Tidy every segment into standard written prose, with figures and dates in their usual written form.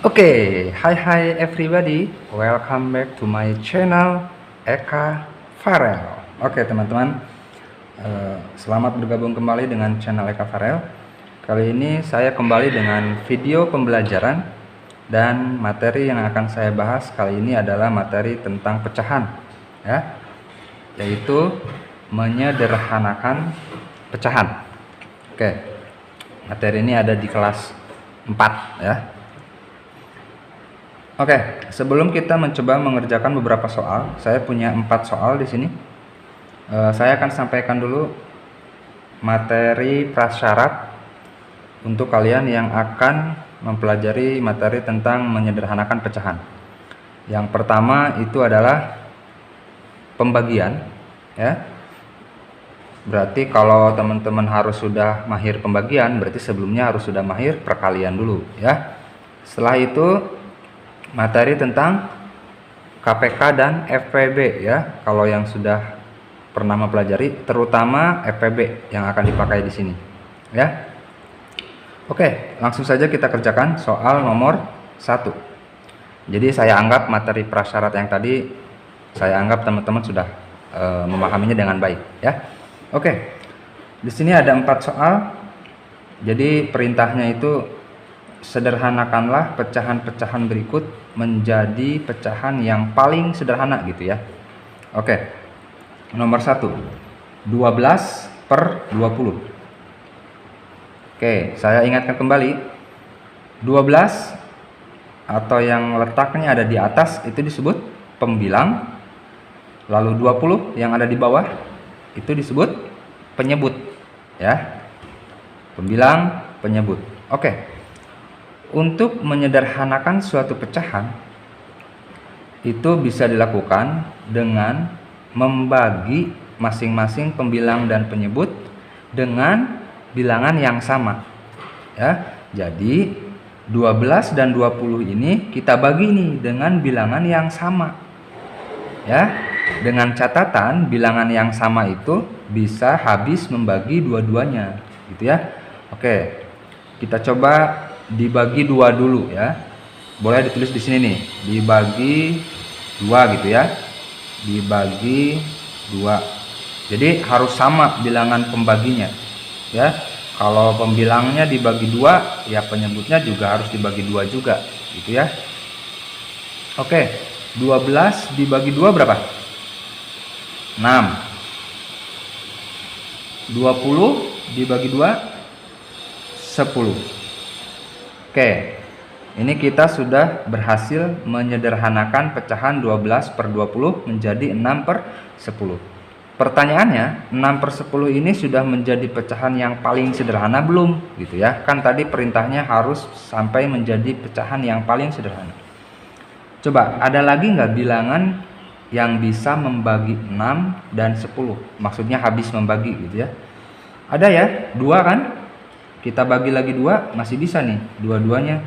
Hi everybody, welcome back to my channel Eka Farel. Teman-teman, selamat bergabung kembali dengan channel Eka Farel. Kali ini saya kembali dengan video pembelajaran dan materi yang akan saya bahas kali ini adalah materi tentang pecahan, ya, yaitu menyederhanakan pecahan. Materi ini ada di kelas 4, ya. Sebelum kita mencoba mengerjakan beberapa soal, saya punya 4 soal di sini. Saya akan sampaikan dulu materi prasyarat untuk kalian yang akan mempelajari materi tentang menyederhanakan pecahan. Yang pertama itu adalah pembagian, ya. Berarti kalau teman-teman harus sudah mahir pembagian, berarti sebelumnya harus sudah mahir perkalian dulu, ya. Setelah itu materi tentang KPK dan FPB, ya. Kalau yang sudah pernah mempelajari, terutama FPB yang akan dipakai di sini, ya. Langsung saja kita kerjakan soal nomor 1. Jadi saya anggap materi prasyarat yang tadi, saya anggap teman-teman sudah memahaminya dengan baik, ya. Di sini ada 4 soal. Jadi perintahnya itu sederhanakanlah pecahan-pecahan berikut menjadi pecahan yang paling sederhana, gitu ya. Nomor 1, 12/20. Saya ingatkan kembali, 12 atau yang letaknya ada di atas itu disebut pembilang, lalu 20 yang ada di bawah itu disebut penyebut, ya. Pembilang, penyebut. Untuk menyederhanakan suatu pecahan itu bisa dilakukan dengan membagi masing-masing pembilang dan penyebut dengan bilangan yang sama, ya. Jadi 12 dan 20 ini kita bagi nih dengan bilangan yang sama, ya. Dengan catatan bilangan yang sama itu bisa habis membagi dua-duanya, gitu ya. Kita coba dibagi 2 dulu, ya. Boleh ditulis di sini nih, dibagi 2, gitu ya. Dibagi 2. Jadi harus sama bilangan pembaginya, ya. Kalau pembilangnya dibagi 2, ya penyebutnya juga harus dibagi 2 juga, gitu ya. 12 dibagi 2 berapa? 6. 20 dibagi 2 10. Ini kita sudah berhasil menyederhanakan pecahan 12/20 menjadi 6/10. Pertanyaannya, 6/10 ini sudah menjadi pecahan yang paling sederhana belum? Gitu ya. Kan tadi perintahnya harus sampai menjadi pecahan yang paling sederhana. Coba, ada lagi nggak bilangan yang bisa membagi 6 dan 10? Maksudnya habis membagi, gitu ya. Ada ya, 2 kan? Kita bagi lagi 2, masih bisa nih dua-duanya.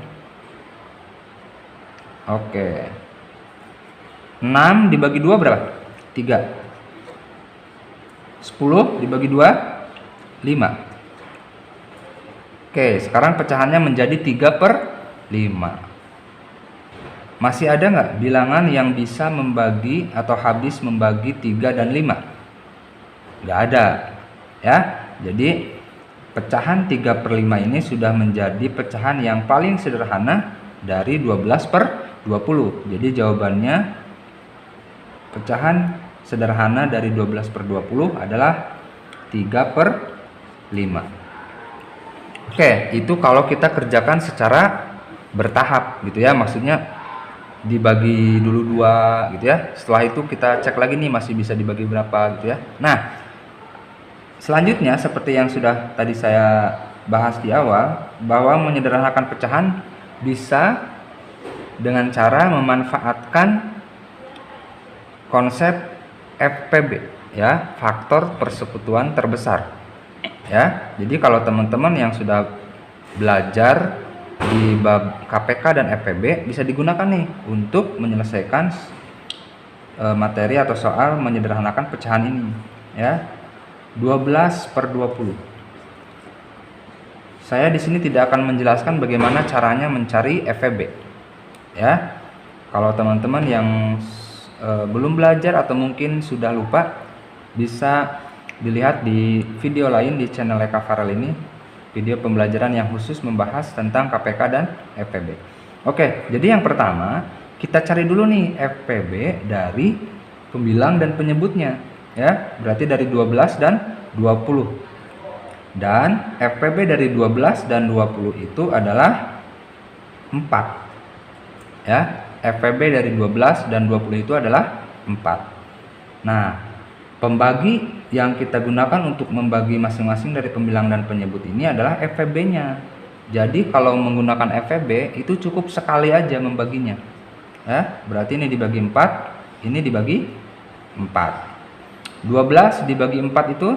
6 dibagi 2 berapa? 3. 10 dibagi 2 5. Sekarang pecahannya menjadi 3/5. Masih ada nggak bilangan yang bisa membagi atau habis membagi 3 dan 5? Nggak ada, ya. Jadi pecahan 3/5 ini sudah menjadi pecahan yang paling sederhana dari 12/20. Jadi jawabannya pecahan sederhana dari 12/20 adalah 3/5. Itu kalau kita kerjakan secara bertahap, gitu ya. Maksudnya dibagi dulu 2, gitu ya. Setelah itu kita cek lagi nih masih bisa dibagi berapa, gitu ya. Nah, selanjutnya seperti yang sudah tadi saya bahas di awal, bahwa menyederhanakan pecahan bisa dengan cara memanfaatkan konsep FPB, ya, faktor persekutuan terbesar, ya. Jadi kalau teman-teman yang sudah belajar di bab KPK dan FPB bisa digunakan nih untuk menyelesaikan materi atau soal menyederhanakan pecahan ini, ya. 12/20. Saya di sini tidak akan menjelaskan bagaimana caranya mencari FPB, ya. Kalau teman-teman yang belum belajar atau mungkin sudah lupa, bisa dilihat di video lain di channel Eka Farel ini, video pembelajaran yang khusus membahas tentang KPK dan FPB. Oke, jadi yang pertama kita cari dulu nih FPB dari pembilang dan penyebutnya, ya. Berarti dari 12 dan 20. Dan FPB dari 12 dan 20 itu adalah 4. Ya, FPB dari 12 dan 20 itu adalah 4. Nah, pembagi yang kita gunakan untuk membagi masing-masing dari pembilang dan penyebut ini adalah FPB-nya. Jadi kalau menggunakan FPB itu cukup sekali aja membaginya. Ya, berarti ini dibagi 4, ini dibagi 4. 12 dibagi 4 itu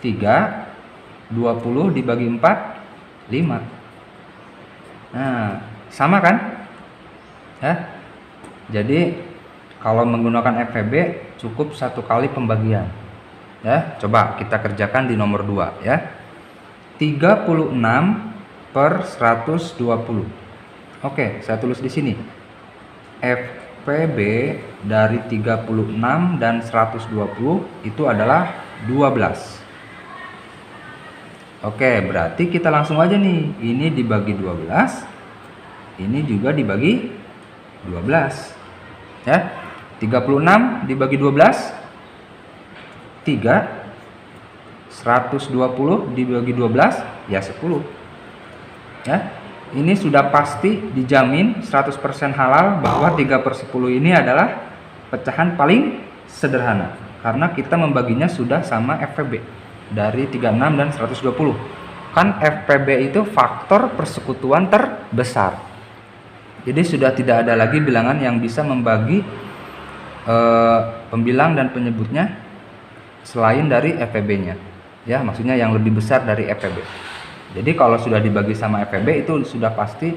3, 20 dibagi 4 5. Nah, sama kan? Ya. Jadi kalau menggunakan FPB cukup satu kali pembagian. Ya, coba kita kerjakan di nomor 2 ya. 36 per 120. Oke, saya tulis di sini. FPB dari 36 dan 120 itu adalah 12. Oke, berarti kita langsung aja nih. Ini dibagi 12. Ini juga dibagi 12. Ya. 36 dibagi 12 3, 120 dibagi 12 ya 10. Ya, ini sudah pasti dijamin 100% halal bahwa 3/10 ini adalah pecahan paling sederhana karena kita membaginya sudah sama FPB dari 36 dan 120. Kan FPB itu faktor persekutuan terbesar. Jadi sudah tidak ada lagi bilangan yang bisa membagi pembilang dan penyebutnya selain dari FPB-nya. Ya, maksudnya yang lebih besar dari FPB. Jadi kalau sudah dibagi sama FPB itu sudah pasti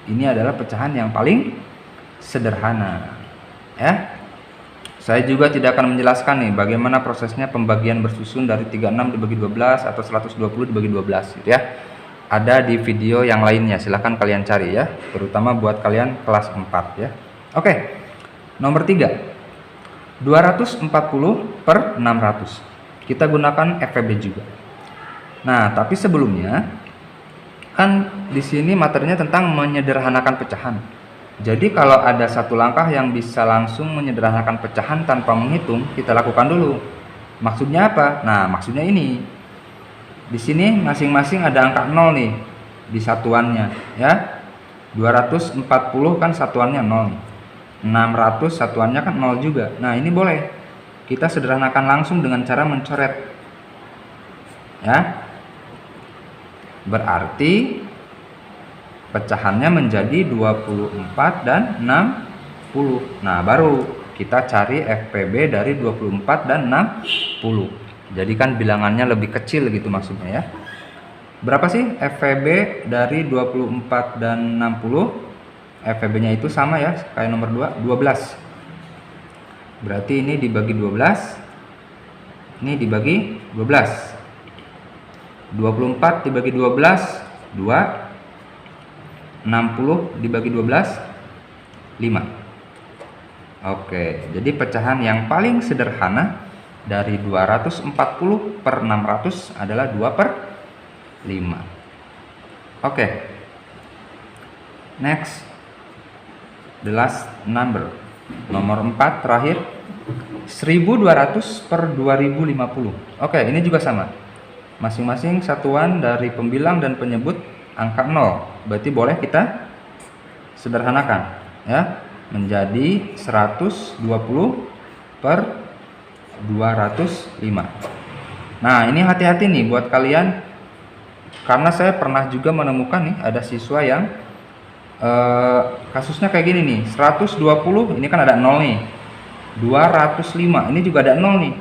ini adalah pecahan yang paling sederhana. Ya. Saya juga tidak akan menjelaskan nih bagaimana prosesnya pembagian bersusun dari 36 dibagi 12 atau 120 dibagi 12 gitu ya. Ada di video yang lainnya, silahkan kalian cari ya, terutama buat kalian kelas 4 ya. Oke. Nomor 3. 240 per 600. Kita gunakan FPB juga. Nah, tapi sebelumnya kan di sini materinya tentang menyederhanakan pecahan. Jadi kalau ada satu langkah yang bisa langsung menyederhanakan pecahan tanpa menghitung, kita lakukan dulu. Maksudnya apa? Nah, maksudnya ini. Di sini masing-masing ada angka 0 nih di satuannya, ya. 240 kan satuannya 0 nih. 600 satuannya kan 0 juga. Nah, ini boleh kita sederhanakan langsung dengan cara mencoret. Ya. Berarti pecahannya menjadi 24 dan 60. Nah, baru kita cari FPB dari 24 dan 60. Jadi kan bilangannya lebih kecil gitu maksudnya ya. Berapa sih FPB dari 24 dan 60? FPB-nya itu sama ya, kayak nomor 2, 12. Berarti ini dibagi 12. Ini dibagi 12. 24 dibagi 12, 2. 60 dibagi 12, 5. Oke, jadi pecahan yang paling sederhana dari 240 per 600 adalah 2/5. Oke. Next. The last number. Nomor 4 terakhir. 1200 per 2050. Oke, ini juga sama. Masing-masing satuan dari pembilang dan penyebut angka 0. Berarti boleh kita sederhanakan ya, menjadi 120 per 205. Nah, ini hati-hati nih buat kalian, karena saya pernah juga menemukan nih ada siswa yang kasusnya kayak gini nih. 120 ini kan ada 0 nih. 205 ini juga ada 0 nih.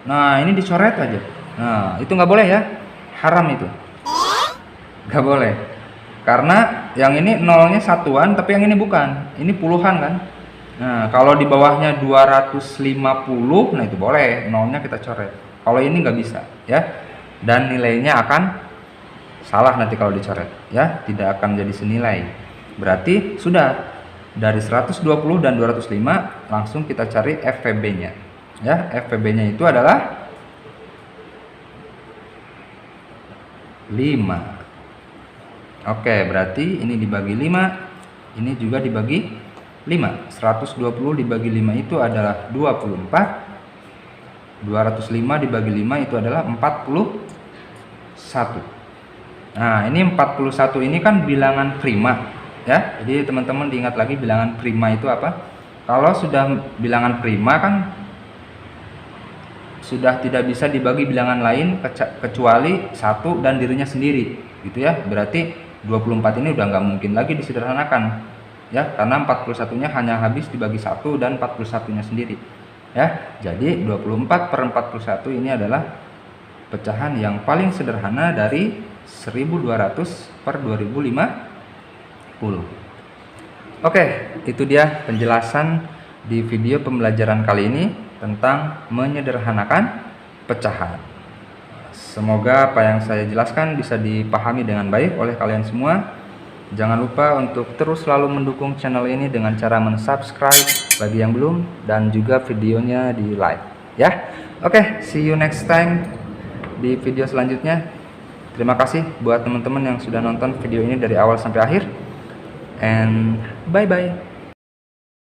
Nah, ini dicoret aja. Nah, itu nggak boleh ya, haram itu, nggak boleh, karena yang ini nolnya satuan tapi yang ini bukan, ini puluhan kan. Nah, kalau di bawahnya 250, nah itu boleh, nolnya kita coret. Kalau ini nggak bisa ya, dan nilainya akan salah nanti kalau dicoret ya, tidak akan jadi senilai. Berarti sudah Dari 120 dan 205 langsung kita cari FVB-nya. Ya, FVB-nya itu adalah 5. Oke, berarti ini dibagi 5, ini juga dibagi 5. 120 dibagi 5 itu adalah 24. 205 dibagi 5 itu adalah 41. Nah, ini 41 ini kan bilangan prima, ya. Jadi teman-teman diingat lagi bilangan prima itu apa? Kalau sudah bilangan prima kan sudah tidak bisa dibagi bilangan lain kecuali satu dan dirinya sendiri, gitu ya. Berarti 24 ini udah nggak mungkin lagi disederhanakan, ya, karena 41-nya hanya habis dibagi satu dan 41-nya sendiri, ya. Jadi 24 per 41 ini adalah pecahan yang paling sederhana dari 1200 per 2050. Oke, itu dia penjelasan di video pembelajaran kali ini tentang menyederhanakan pecahan. Semoga apa yang saya jelaskan bisa dipahami dengan baik oleh kalian semua. Jangan lupa untuk terus selalu mendukung channel ini dengan cara mensubscribe bagi yang belum, dan juga videonya di like, ya. Oke, see you next time di video selanjutnya. Terima kasih buat teman-teman yang sudah nonton video ini dari awal sampai akhir, and bye bye.